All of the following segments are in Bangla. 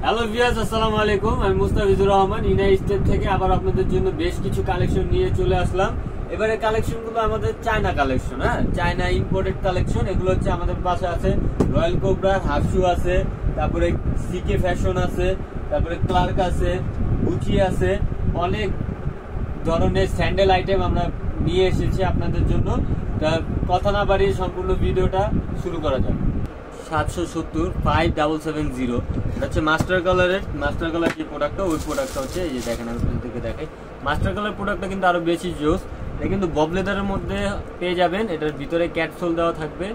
হ্যালো ভিউয়ার্স, আসসালামু আলাইকুম। আমি মুস্তাফিজুর রহমান ইউনাইটেড স্টেট থেকে আবার আপনাদের জন্য বেশ কিছু কালেকশন নিয়ে চলে আসলাম। এবারে কালেকশন গুলো আমাদের China collection, China imported collection. এগুলো হচ্ছে আমাদের পাশে আছে রয়্যাল কোবরা, হাফ শু আছে, তারপরে সিকে ফ্যাশন আছে, তারপরে ক্লার্ক আছে, গুচি আছে, অনেক ধরনের স্যান্ডেল আইটেম আমরা নিয়ে এসেছি আপনাদের জন্য। কথা না বাড়িয়ে সম্পূর্ণ ভিডিওটা শুরু করা যাক। 770 5770 এটা হচ্ছে মাস্টার কালার যে প্রোডাক্টটা, ওই প্রোডাক্টটা হচ্ছে এই যে দেখেন, আমি আপনাদেরকে দেখাই। মাস্টার কালার প্রোডাক্টটা কিন্তু আরো বেশি জোস। এটা কিন্তু বব লেদারের মধ্যে পেয়ে যাবেন। এটার ভিতরে ক্যাট সোল দেওয়া থাকবে,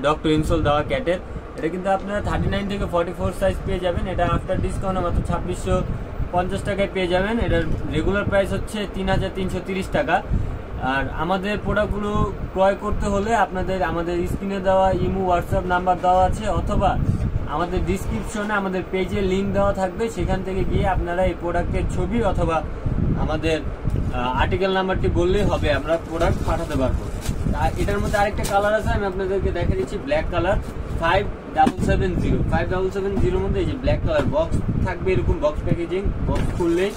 ডক্টর ইনসোল দেওয়া ক্যাটের। এটা কিন্তু আপনারা 39 থেকে 44 সাইজ পেয়ে যাবেন। এটা আফটার ডিসকাউন্ট মাত্র 2650 টাকায় পেয়ে যাবেন। এটার রেগুলার প্রাইস হচ্ছে 3330 টাকা। আর আমাদের প্রোডাক্টগুলো ক্রয় করতে হলে আমাদের স্ক্রিনে দেওয়া ইমো হোয়াটসঅ্যাপ নাম্বার দেওয়া আছে, অথবা আমাদের ডিসক্রিপশনে আমাদের পেজে লিঙ্ক দেওয়া থাকবে। সেখান থেকে গিয়ে আপনারা এই প্রোডাক্টের ছবি অথবা আমাদের আর্টিকেল নাম্বারটি বললেই হবে, আমরা প্রোডাক্ট পাঠাতে পারবো। আর এটার মধ্যে আরেকটা কালার আছে, আমি আপনাদেরকে দেখা দিচ্ছি। ব্ল্যাক কালার 5770 মধ্যে এই যে ব্ল্যাক কালার বক্স থাকবে, এরকম বক্স প্যাকেজিং। বক্স খুললেই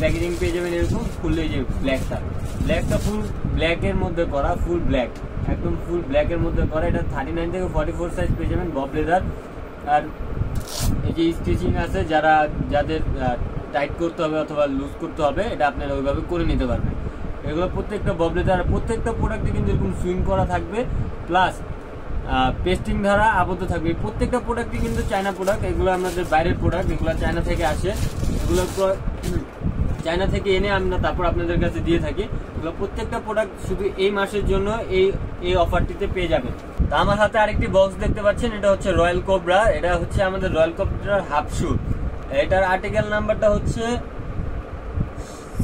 প্যাকেজিং পেয়ে যাবেন এরকম, খুললেই যে ব্ল্যাকটা ফুল ব্ল্যাকের মধ্যে করা, ফুল ব্ল্যাক, একদম ফুল ব্ল্যাকের মধ্যে করা। এটা 39 থেকে 44 সাইজ পেয়ে যাবেন, বব লেদার। আর এই যে স্টিচিং আছে, যাদের টাইট করতে হবে অথবা লুজ করতে হবে, এটা আপনারা ওইভাবে করে নিতে পারবেন। এগুলো প্রত্যেকটা বব লেদার, প্রত্যেকটা প্রোডাক্টে কিন্তু এরকম সুইং করা থাকবে, প্লাস পেস্টিং দ্বারা আবদ্ধ থাকবে। প্রত্যেকটা প্রোডাক্টই কিন্তু চায়না প্রোডাক্ট। এগুলো আমাদের বাইরের প্রোডাক্ট, এগুলো চায়না থেকে আসে। এগুলো চায়না থেকে এনে আমরা তারপর আপনাদের কাছে দিয়ে থাকি। এগুলো প্রত্যেকটা প্রোডাক্ট শুধু এই মাসের জন্য এই অফারটিতে পেয়ে যাবেন। তা আমার হাতে আরেকটি বক্স দেখতে পাচ্ছেন, এটা হচ্ছে রয়্যাল কোবরা। এটা হচ্ছে আমাদের রয়্যাল কোবরার হাফ শু। এটার আর্টিকেল নাম্বারটা হচ্ছে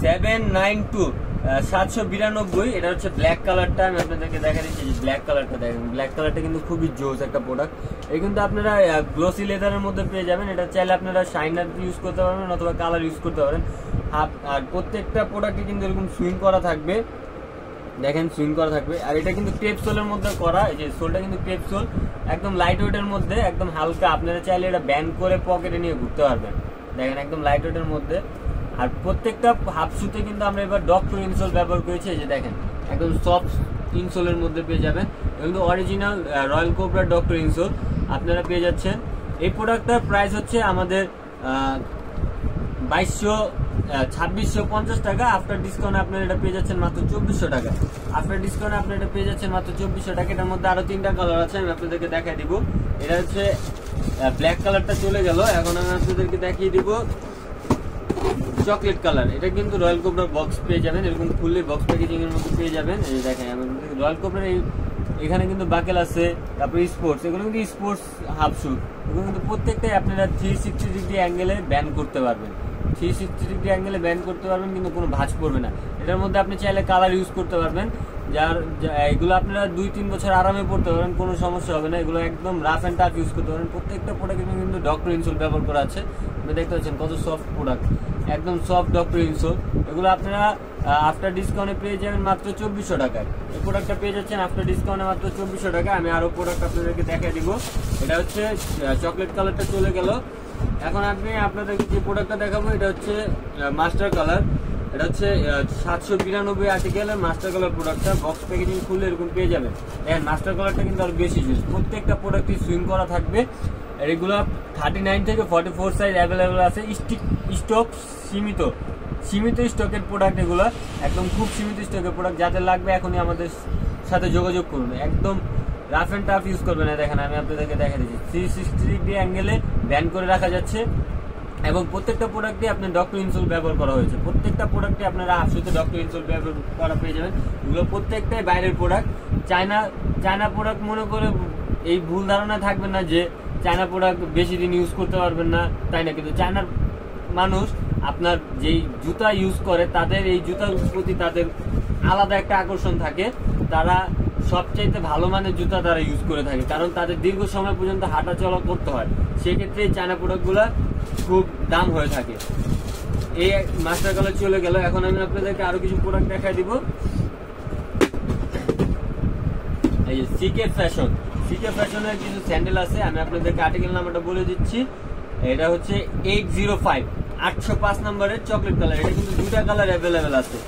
792। এটা হচ্ছে ব্ল্যাক কালারটা, আমি আপনাদেরকে দেখা দিচ্ছি। ব্ল্যাক কালারটা দেখেন, ব্ল্যাক কালারটা কিন্তু খুবই জোস একটা প্রোডাক্ট। এই কিন্তু আপনারা গ্লোসি লেদারের মধ্যে পেয়ে যাবেন। এটা চাইলে আপনারা শাইনার ইউজ করতে পারবেন অথবা কালার ইউজ করতে পারেন। আর প্রত্যেকটা প্রোডাক্টে কিন্তু এরকম সুইং করা থাকবে, দেখেন সুইং করা থাকবে। আর এটা কিন্তু ক্রেপ সোলের মধ্যে করা। এই যে সোলটা কিন্তু ক্রেপ সোল, একদম লাইট ওয়েটের মধ্যে, একদম হালকা। আপনারা চাইলে এটা ব্যান্ড করে পকেটে নিয়ে ঘুরতে পারবেন, দেখেন একদম লাইট ওয়েটের মধ্যে। আর প্রত্যেকটা হাফ শুতে কিন্তু আমরা এবার ডক্টর ইনসোল ব্যবহার করেছি। এই যে দেখেন একদম সফট ইনসোলের মধ্যে পেয়ে যাবেন। কিন্তু original royal cobra doctor insole আপনারা পেয়ে যাচ্ছেন। এই প্রোডাক্টটার প্রাইস হচ্ছে আমাদের 2650 টাকা। আফটার ডিসকাউন্ট আপনারা এটা পেয়ে যাচ্ছেন মাত্র 2400 টাকা। আফটার ডিসকাউন্ট আপনারা এটা পেয়ে যাচ্ছেন মাত্র 2400 টাকা। এটার মধ্যে আরো 3টা কালার আছে, আমি আপনাদেরকে দেখাই দিব। এটা হচ্ছে ব্ল্যাক কালারটা চলে গেল, এখন আমি আপনাদেরকে দেখিয়ে দিব চকলেট কালার। এটা কিন্তু রয়্যাল কোবরা বক্স পেয়ে যাবেন, এরকম ফুললি বক্স প্যাকেজিং এর মধ্যে পেয়ে যাবেন। এই দেখেন রয়্যাল কোবরার এখানে কিন্তু বাকেল আছে, তারপরে স্পোর্টস, এগুলো কিন্তু স্পোর্টস হাফ শু। এগুলো কিন্তু প্রত্যেকটাই আপনারা 360 ডিগ্রি অ্যাঙ্গেলে ব্যান করতে পারবেন। 360 ডিগ্রি অ্যাঙ্গেলে ব্যান করতে পারবেন, কিন্তু কোনো ভাঁজ পড়বে না। এটার মধ্যে আপনি চাইলে কালার ইউজ করতে পারবেন। এগুলো আপনারা 2-3 বছর আরামে পড়তে পারবেন, কোনো সমস্যা হবে না। এগুলো একদম রাফ অ্যান্ড টাফ ইউজ করতে পারবেন। প্রত্যেকটা প্রোডাক্ট কিন্তু ডক্টর ইনসোল ব্যবহার করা আছে। আপনি দেখতে পাচ্ছেন কত সফট প্রোডাক্ট, একদম সফট ডক্টর ইনসোল। এগুলো আপনারা আফটার ডিসকাউন্টে পেয়ে যাবেন মাত্র 2400 টাকায়। এই প্রোডাক্টটা পেয়ে যাচ্ছেন আফটার ডিসকাউন্টে মাত্র 2400 টাকা। আমি আরো প্রোডাক্ট আপনাদেরকে দেখাই দিব। এটা হচ্ছে চকলেট কালারটা চলে গেল। এখন আপনাদেরকে যে প্রোডাক্টটা দেখাবো, এটা হচ্ছে মাস্টার কালার। এটা হচ্ছে 792 আর্টিকেলের মাস্টার কালার প্রোডাক্টটা। বক্স প্যাকেজিং খুলে এরকম পেয়ে যাবেন। দেখেন মাস্টার কালারটা কিন্তু আরো বেশি জুস। প্রত্যেকটা প্রোডাক্টই সুইং করা থাকবে। এগুলো 39 থেকে 44 সাইজ অ্যাভেলেবেল আছে। স্টক সীমিত স্টকের প্রোডাক্ট, এগুলো একদম খুব সীমিত স্টকের প্রোডাক্ট। যাদের লাগবে এখনই আমাদের সাথে যোগাযোগ করুন। একদম রাফ অ্যান্ড টাফ ইউজ করবে না। দেখেন আমি আপনাদেরকে দেখা দিচ্ছি, 360 ডিগ্রি অ্যাঙ্গেলে ব্যান্ড করে রাখা যাচ্ছে। এবং প্রত্যেকটা প্রোডাক্টে আপনার ডক্টর ইনসোল ব্যবহার করা হয়েছে। প্রত্যেকটা প্রোডাক্টে আপনারা হাফশুতে ডক্টর ইনসোল ব্যবহার করা পেয়ে যাবেন। এগুলো প্রত্যেকটাই বাইরের প্রোডাক্ট। চায়না প্রোডাক্ট মনে করে এই ভুল ধারণা থাকবে না যে চায়না প্রোডাক্ট বেশি দিন ইউজ করতে পারবেন না, তাই না। কিন্তু চায়নার মানুষ আপনার যেই জুতা ইউজ করে, তাদের এই জুতার প্রতি তাদের আলাদা একটা আকর্ষণ থাকে। তারা সবচাইতে ভালো মানের জুতা তারা ইউজ করে থাকে, কারণ তাদের দীর্ঘ সময় পর্যন্ত হাঁটা চলা করতে হয়। সেক্ষেত্রে চায়না প্রোডাক্টগুলো খুব দাম হয়ে থাকে। এই মাস্টার কালার চলে গেল। এখন আমি আপনাদেরকে আরো কিছু প্রোডাক্ট দেখাই দিব। এই সিকে ফ্যাশনের কিছু স্যান্ডেল আছে, আমি আপনাদেরকে আর্টিকেল নাম্বারটা বলে দিচ্ছি। এটা হচ্ছে 805 805 নম্বরের চকলেট কালার। এটা কিন্তু দুটা কালার অ্যাভেলেবেল আছে।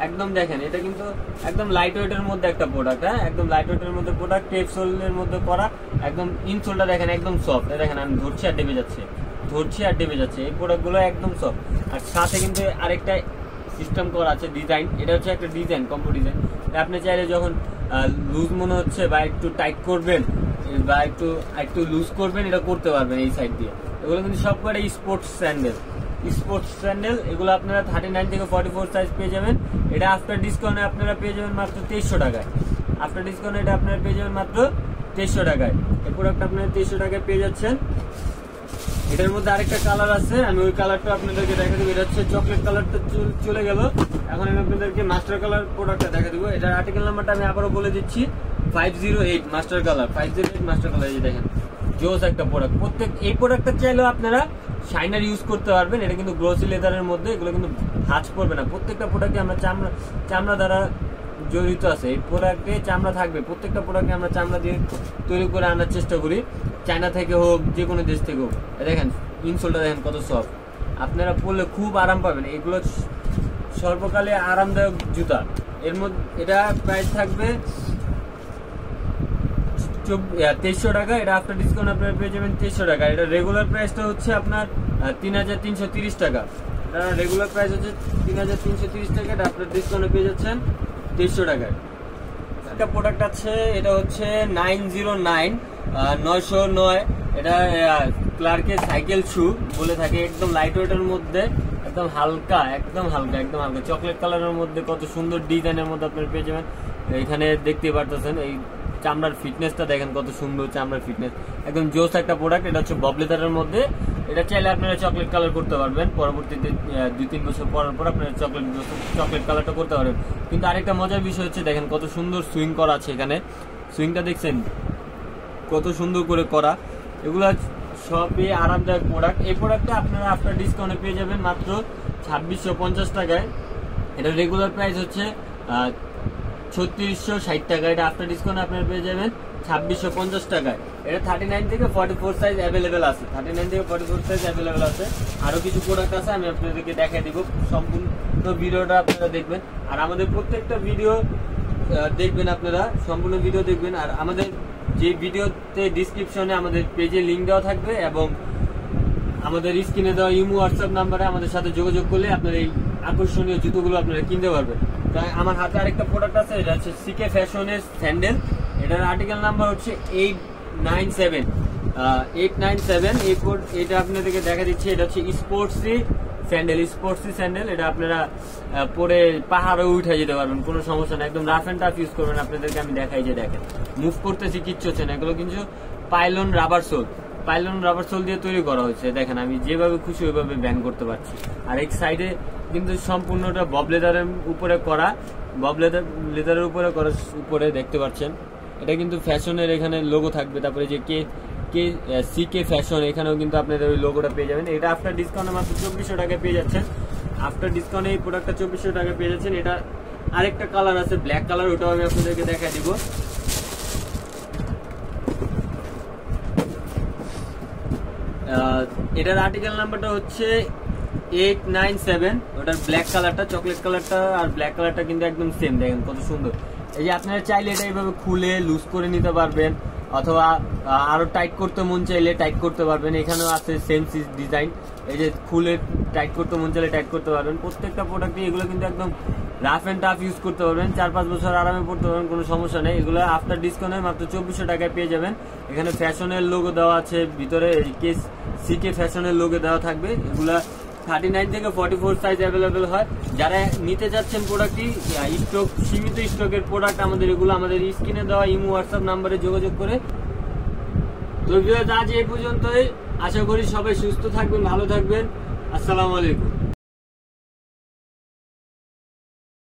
একদম দেখেন এটা কিন্তু একদম লাইট ওয়েটের মধ্যে একটা প্রোডাক্ট, হ্যাঁ একদম লাইট ওয়েটের মধ্যে প্রোডাক্ট, টেপ সোলের মধ্যে করা, একদম ইনসোলটা দেখেন একদম সফট। দেখেন আমি ধরছি আর ডেবে যাচ্ছে, ধরছি আর ডেবে যাচ্ছে। এই প্রোডাক্টগুলো একদম সফট। আর সাথে কিন্তু আরেকটা সিস্টেম করা আছে ডিজাইন, এটা হচ্ছে একটা ডিজাইন, কম্পো ডিজাইন। আপনি চাইলে যখন লুজ মনে হচ্ছে বা একটু টাইট করবেন বা একটু লুজ করবেন, এটা করতে পারবেন এই সাইড দিয়ে। এগুলো কিন্তু সব করে স্পোর্টস স্যান্ডেল। এগুলো আপনারা 39 থেকে 44 সাইজ পেয়ে যাবেন। এটা আফটার ডিসকাউন্টে আপনারা পেয়ে যাবেন মাত্র 2300 টাকায়। আফটার ডিসকাউন্টে এটা আপনারা পেয়ে যাবেন মাত্র 2300 টাকায়। এই প্রোডাক্ট আপনারা 2300 টাকায় পেয়ে যাচ্ছেন। এটার মধ্যে আরেকটা কালার আছে, আমি ওই কালারটা আপনাদেরকে দেখা দেবো। এটা হচ্ছে চকলেট কালারটা চলে গেল, এখন আমি আপনাদেরকে মাস্টার কালার প্রোডাক্টটা দেখা দেবো। এটার আর্টিকেল নাম্বারটা আমি আবারও বলে দিচ্ছি, 508 মাস্টার কালার, 508 মাস্টার কালার। এই দেখেন জোস একটা প্রোডাক্ট। এই প্রোডাক্টটা চাইলেও আপনারা শাইনার ইউজ করতে পারবেন। এটা কিন্তু গ্লোসি লেদারের মধ্যে, এগুলো কিন্তু ভাঁজ পড়বে না। প্রত্যেকটা প্রোডাক্টে আমরা চামড়া দ্বারা জড়িত আছে। এই প্রোডাক্টে চামড়া থাকবে, প্রত্যেকটা প্রোডাক্টে আমরা চামড়া দিয়ে তৈরি করে আনার চেষ্টা করি, চায়না থেকে হোক যে কোনো দেশ থেকে হোক। দেখেন ইনসোলটা দেখেন কত সফট, আপনারা পরলে খুব আরাম পাবেন। এগুলো সর্বকালে আরামদায়ক জুতা। এর মধ্যে এটা প্রাইস থাকবে 2300 টাকা। এটা আফটার ডিসকাউন্ট আপনারা পেয়ে যাবেন 2300 টাকা। এটা রেগুলার প্রাইসটা হচ্ছে আপনার 3330 টাকা। এটা রেগুলার প্রাইস হচ্ছে 3330 টাকা। এটা আফটার ডিসকাউন্টে পেয়ে যাচ্ছেন 2300 টাকায়। একটা প্রোডাক্ট আছে, এটা হচ্ছে 909। এটা ক্লার্কের সাইকেল শু বলে থাকে। একদম লাইট ওয়েটের মধ্যে, একদম হালকা চকলেট কালারের মধ্যে, কত সুন্দর ডিজাইনের মধ্যে আপনারা পেয়ে যাবেন। এখানে দেখতে পারতেছেন এই চামড়ার ফিটনেসটা দেখেন কত সুন্দর চামড়ার ফিটনেস, একদম জোস একটা প্রোডাক্ট। এটা হচ্ছে বব লেদারের মধ্যে। এটা চাইলে আপনারা চকলেট কালার করতে পারবেন, পরবর্তীতে 2-3 বছর পর আপনারা চকলেট কালারটা করতে পারবেন। কিন্তু আরেকটা মজার বিষয় হচ্ছে দেখেন কত সুন্দর সুইং করা আছে। এখানে সুইংটা দেখছেন কত সুন্দর করে করা। এগুলা সবই আরামদায়ক প্রোডাক্ট। এই প্রোডাক্টটা আপনারা আফটার ডিসকাউন্টে পেয়ে যাবেন মাত্র 2650 টাকায়। এটা রেগুলার প্রাইস হচ্ছে 3660 টাকা। এটা আফটার ডিসকাউন্ট আপনারা পেয়ে যাবেন 2650 টাকায়। এটা 39 থেকে 44 সাইজ অ্যাভেলেবেল আছে। 39 থেকে 44 সাইজ অ্যাভেলেবেল আছে। আরো কিছু প্রোডাক্ট আছে, আমি আপনাদেরকে দেখাই দিব। সম্পূর্ণ ভিডিওটা আপনারা দেখবেন, আর আমাদের প্রত্যেকটা ভিডিও দেখবেন, আপনারা সম্পূর্ণ ভিডিও দেখবেন। আর আমাদের যে ভিডিওতে ডিসক্রিপশনে আমাদের পেজে লিঙ্ক দেওয়া থাকবে, এবং আমাদের স্ক্রিনে দেওয়া ইমো হোয়াটসঅ্যাপ নাম্বারে আমাদের সাথে যোগাযোগ করলে আপনারা এই আকর্ষণীয় জুতোগুলো আপনারা কিনতে পারবেন। তাই আমার হাতে আরেকটা প্রোডাক্ট আছে, এটা হচ্ছে সিকে ফ্যাশনের স্যান্ডেল। এটার আর্টিকেল নাম্বার হচ্ছে 897। এটা আপনাদেরকে দেখা দিচ্ছি। এটা হচ্ছে স্পোর্টসি স্যান্ডেল। এটা আপনারা পরে পাহাড়ে উঠে যেতে পারবেন, কোনো সমস্যা না। একদম রাফ অ্যান্ড টাফ ইউজ করবেন। আপনাদেরকে আমি দেখাই যে দেখেন মুভ করতেছি, কিচ্ছু হচ্ছে না। এগুলো কিন্তু পাইলন রাবার সোল দিয়ে তৈরি করা হয়েছে। দেখেন আমি যেভাবে খুশি ওইভাবে ব্যান করতে পারছি। আর এই সাইডে কিন্তু সম্পূর্ণটা বব লেদারের উপরে করা, উপরে দেখতে পাচ্ছেন। এটা কিন্তু ফ্যাশনের এখানে লোগো থাকবে। তারপরে যে সিকে ফ্যাশন, এখানেও কিন্তু আপনাদের ওই লোগোটা পেয়ে যাবেন। এটা আফটার ডিসকাউন্টে মাত্র 2400 টাকায় পেয়ে যাচ্ছেন। আফটার ডিসকাউন্টে এই প্রোডাক্টটা 2400 টাকায় পেয়ে যাচ্ছেন। এটা আরেকটা কালার আছে ব্ল্যাক কালার, ওটাও আমি আপনাদেরকে দেখাই দিব। এটার আর্টিকেল নাম্বারটা হচ্ছে 897। ওটার ব্ল্যাক কালারটা, চকলেট কালারটা আর ব্ল্যাক কালারটা কিন্তু একদম সেম। দেখেন কত সুন্দর। এই যে আপনারা চাইলে এটা এইভাবে খুলে লুজ করে নিতে পারবেন, অথবা আরো টাইট করতে মন চাইলে টাইট করতে পারবেন। এখানেও আছে সেম ডিজাইন। এই যে খুলে টাইট করতে মন চাইলে টাইট করতে পারবেন। প্রত্যেকটা প্রোডাক্টে এগুলো কিন্তু একদম রাফ অ্যান্ড টাফ ইউজ করতে পারবেন, 4-5 বছর আরামে পড়তে পারবেন, কোনো সমস্যা নেই। এগুলো আফটার ডিসকাউন্টে মাত্র 2400 টাকায় পেয়ে যাবেন। এখানে ফ্যাশনের লোগো দেওয়া আছে, ভিতরে সিকে ফ্যাশনের লোগো দেওয়া থাকবে। এগুলা 39 থেকে 44 সাইজ অ্যাভেলেবেল হয়। যারা নিতে যাচ্ছেন প্রোডাক্টটি, সীমিত স্টকের প্রোডাক্ট আমাদের, এগুলো আমাদের স্ক্রিনে দেওয়া ইমো হোয়াটসঅ্যাপ নাম্বারে যোগাযোগ করে। তো ভিউয়ার্স, আজ এই পর্যন্তই। আশা করি সবাই সুস্থ থাকবেন, ভালো থাকবেন। আসসালামু আলাইকুম।